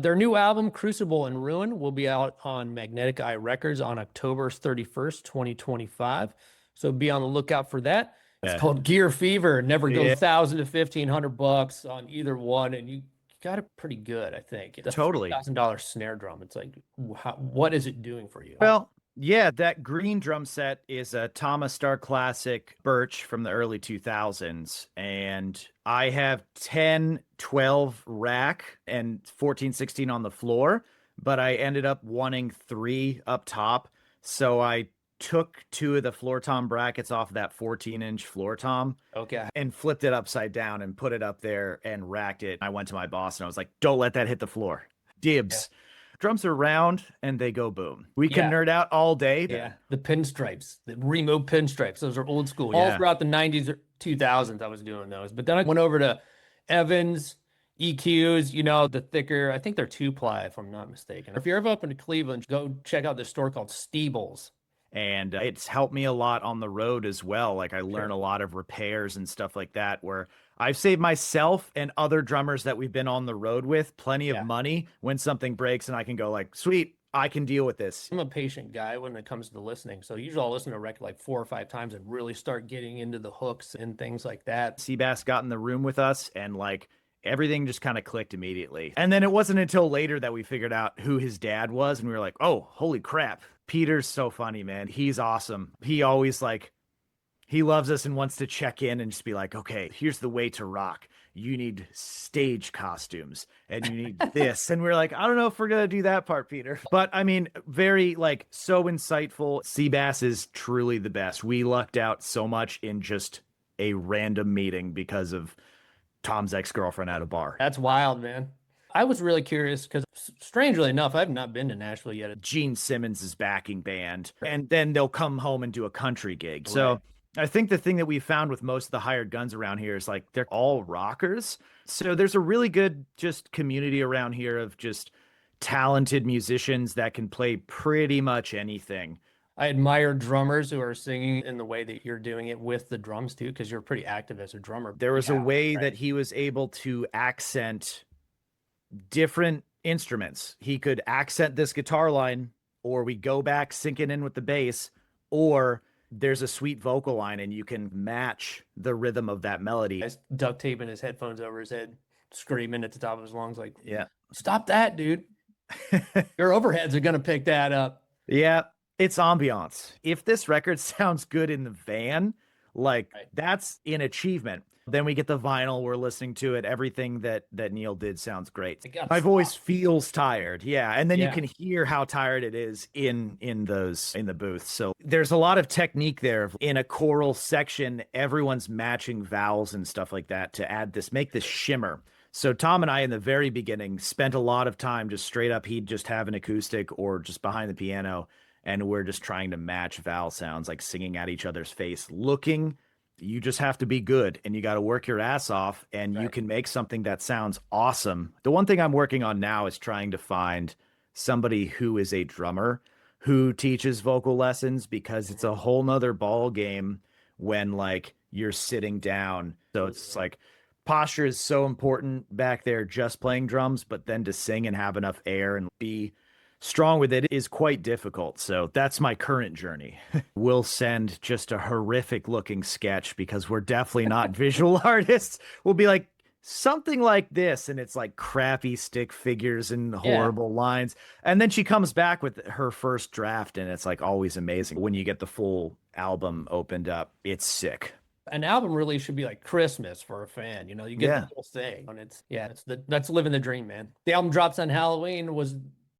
Their new album, Crucible and Ruin, will be out on Magnetic Eye Records on October 31st, 2025. So be on the lookout for that. It's Yeah. called Gear Fever. Never goes Yeah. 1,000 to 1,500 bucks on either one, and you got it pretty good, I think. It's a Totally. $3,000 snare drum. It's like, what is it doing for you? Well, yeah, that green drum set is a TAMA Starclassic Birch from the early 2000s. And I have 10, 12 rack and 14, 16 on the floor, but I ended up wanting 3 up top. So I took 2 of the floor tom brackets off that 14-inch floor tom Okay. and flipped it upside down and put it up there and racked it. I went to my boss and I was like, don't let that hit the floor. Dibs. Drums are round and they go boom. We can nerd out all day. Yeah. The pinstripes, the Remo pinstripes. Those are old school. All Yeah. throughout the 90s or 2000s, I was doing those. But then I went over to Evans, EQs, the thicker, I think they're 2-ply if I'm not mistaken. If you're ever up in Cleveland, go check out this store called Steebles. And it's helped me a lot on the road as well. Like I learn a lot of repairs and stuff like that, where I've saved myself and other drummers that we've been on the road with plenty of money when something breaks, and I can go like, sweet, I can deal with this. I'm a patient guy when it comes to listening. So usually I'll listen to a record like 4 or 5 times and really start getting into the hooks and things like that. Seabass got in the room with us and like everything just kind of clicked immediately. And then it wasn't until later that we figured out who his dad was, and we were like, oh, holy crap. Peter's so funny, man. He's awesome. He always he loves us and wants to check in and just be like, okay, here's the way to rock. You need stage costumes and you need this. And we're like, I don't know if we're going to do that part, Peter. But I mean, very so insightful. Seabass is truly the best. We lucked out so much in just a random meeting because of Tom's ex-girlfriend at a bar. That's wild, man. I was really curious because, strangely enough, I've not been to Nashville yet. Gene Simmons' backing band, and then they'll come home and do a country gig. So I think the thing that we found with most of the hired guns around here is they're all rockers. So there's a really good just community around here of just talented musicians that can play pretty much anything. I admire drummers who are singing in the way that you're doing it with the drums too, because you're pretty active as a drummer. There was a way that he was able to accent different instruments. He could accent this guitar line, or we go back, sync it in with the bass, or there's a sweet vocal line and you can match the rhythm of that melody. He's duct taping his headphones over his head, screaming at the top of his lungs like, yeah, stop that, dude. Your overheads are going to pick that up. Yeah, it's ambiance. If this record sounds good in the van, that's an achievement. Then we get the vinyl, we're listening to it. Everything that Neil did sounds great. My voice feels tired. Yeah. And then you can hear how tired it is in the booth. So there's a lot of technique there. In a choral section, everyone's matching vowels and stuff like that to make this shimmer. So Tom and I, in the very beginning, spent a lot of time just straight up. He'd just have an acoustic or just behind the piano, and we're just trying to match vowel sounds, like singing at each other's face, looking. You just have to be good, and you got to work your ass off, and you can make something that sounds awesome. The one thing I'm working on now is trying to find somebody who is a drummer who teaches vocal lessons, because it's a whole nother ball game when you're sitting down. So it's posture is so important back there just playing drums, but then to sing and have enough air and be strong with it is quite difficult. So that's my current journey. We'll send just a horrific looking sketch because we're definitely not visual artists. We'll be like, something like this, and it's crappy stick figures and horrible lines. And then she comes back with her first draft, and it's always amazing. When you get the full album opened up, it's sick. An album really should be like Christmas for a fan. You get the whole thing, and that's living the dream, man. The album drops on Halloween. Was